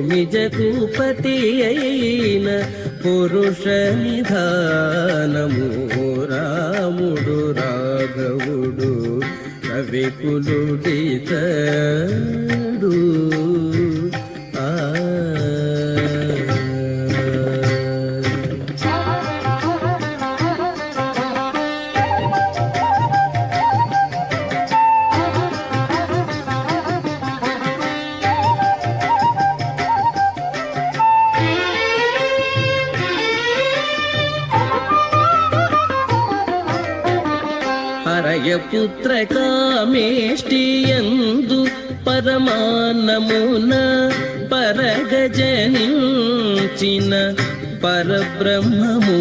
భూమిజగూపతి అయిన పురుష నిధానము రాముడు రాఘవుడు కవికులుడితడు. హరయపుత్ర కామేష్టియందు పరమాన్నమున పరగజనించిన పరబ్రహ్మము